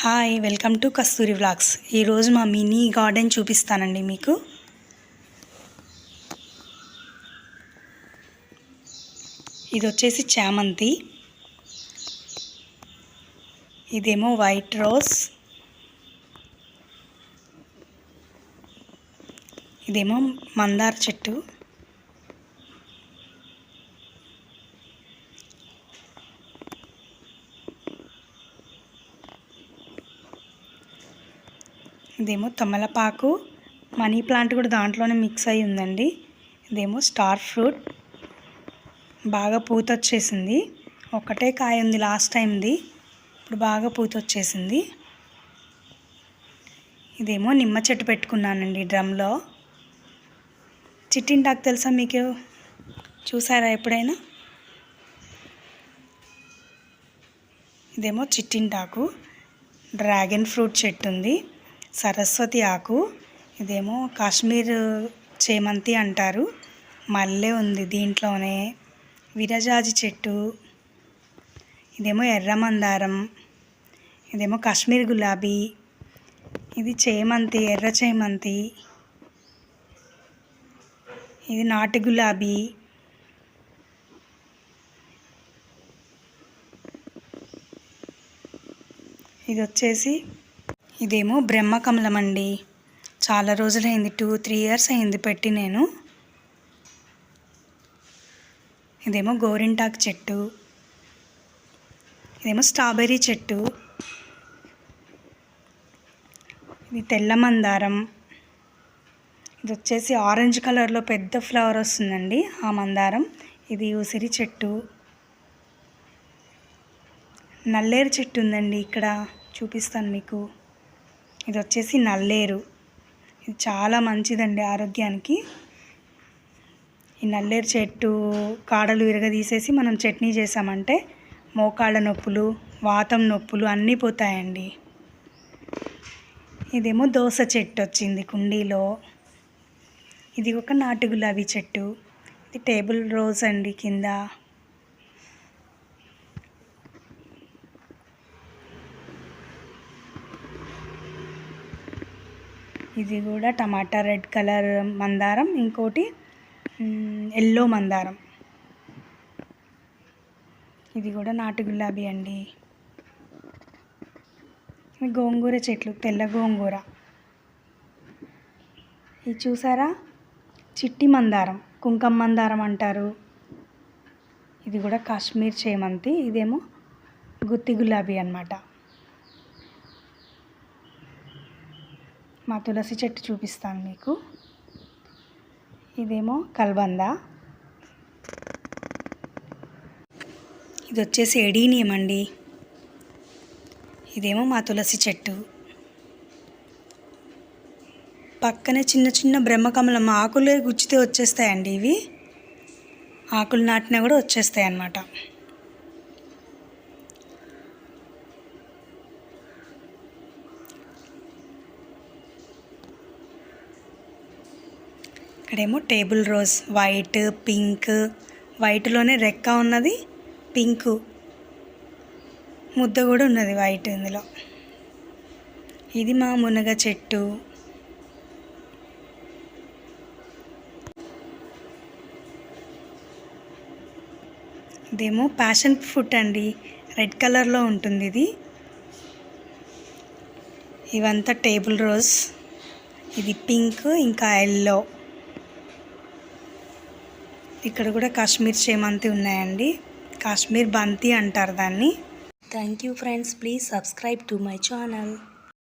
Hi, welcome to Kasturi vlogs. ఈరోజు మా mini garden చూపిస్తానండి మీకు. ఇది వచ్చేసి చామంతి, ఇదేమో వైట్ రోజ్, ఇదేమో మందార చెట్టు, ఇదేమో తమలపాకు, మనీ ప్లాంట్ కూడా దాంట్లోనే మిక్స్ అయి ఉందండి. ఇదేమో స్టార్ ఫ్రూట్, బాగా పూత వచ్చేసింది. ఒక్కటే కాయ ఉంది లాస్ట్ టైంది, ఇప్పుడు బాగా పూత వచ్చేసింది. ఇదేమో నిమ్మ చెట్టు పెట్టుకున్నానండి డ్రమ్లో. చిట్టింటాకు తెలుసా మీకు? చూసారా ఎప్పుడైనా? ఇదేమో చిట్టింటాకు. డ్రాగన్ ఫ్రూట్ చెట్టు ఉంది, సరస్వతి ఆకు, ఇదేమో కాశ్మీర్ చేమంతి అంటారు, మల్లె ఉంది దీంట్లోనే, విరజాజి చెట్టు, ఇదేమో ఎర్ర మందారం, ఇదేమో కాశ్మీర్ గులాబీ, ఇది చేమంతి, ఎర్ర చేమంతి, ఇది నాటు గులాబీ, ఇది వచ్చేసి ఇదేమో బ్రహ్మకమలం అండి. చాలా రోజులైంది, 2-3 ఇయర్స్ అయింది పెట్టి నేను. ఇదేమో గోరింటాకు చెట్టు, ఇదేమో స్ట్రాబెర్రీ చెట్టు, ఇది తెల్ల మందారం, ఇది వచ్చేసి ఆరెంజ్ కలర్లో పెద్ద ఫ్లవర్ వస్తుందండి ఆ మందారం, ఇది ఉసిరి చెట్టు. నల్లేరు చెట్టు ఉందండి ఇక్కడ, చూపిస్తాను మీకు. ఇది వచ్చేసి నల్లేరు, ఇది చాలా మంచిదండి ఆరోగ్యానికి. ఈ నల్లేరు చెట్టు కాడలు విరగదీసేసి మనం చట్నీ చేసామంటే మోకాళ్ళ నొప్పులు, వాతం నొప్పులు అన్నీ పోతాయండి. ఇదేమో దోస చెట్టు వచ్చింది కుండీలో. ఇది ఒక నాటు గులాబీ చెట్టు, ఇది టేబుల్ రోజ్ అండి కింద. ఇది కూడా టమాటా రెడ్ కలర్ మందారం, ఇంకోటి ఎల్లో మందారం, ఇది కూడా నాటు గులాబీ అండి. గోంగూర చెట్లు, తెల్ల గోంగూర, ఇది చూసారా చిట్టి మందారం, కుంకుమ మందారం అంటారు, ఇది కూడా కాశ్మీర్ చేమంతి, ఇదేమో గుత్తి గులాబీ అన్నమాట. మా తులసి చెట్టు చూపిస్తాను మీకు. ఇదేమో కల్బంద, ఇది వచ్చేసి ఎడీనియం అండి. ఇదేమో మా తులసి చెట్టు. పక్కనే చిన్న చిన్న బ్రహ్మకమలం ఆకులే గుచ్చితే వచ్చేస్తాయండి ఇవి, ఆకులు నాటినా కూడా వచ్చేస్తాయి అన్నమాట. ఇక్కడేమో టేబుల్ రోజ్, వైట్, పింక్, వైట్లోనే రెక్క ఉన్నది, పింక్ ముద్ద కూడా ఉన్నది వైట్ ఇందులో. ఇది మా మునగ చెట్టు. ఇదేమో ప్యాషన్ ఫ్రూట్ అండి, రెడ్ కలర్లో ఉంటుంది ఇది. ఇవంతా టేబుల్ రోజ్, ఇది పింక్ ఇంకా ఎల్లో. ఇక్కడ కూడా కాశ్మీర్ చేమంతి ఉన్నాయండి, కాశ్మీర్ బంతి అంటారు దాన్ని. Thank you friends, please subscribe to my channel.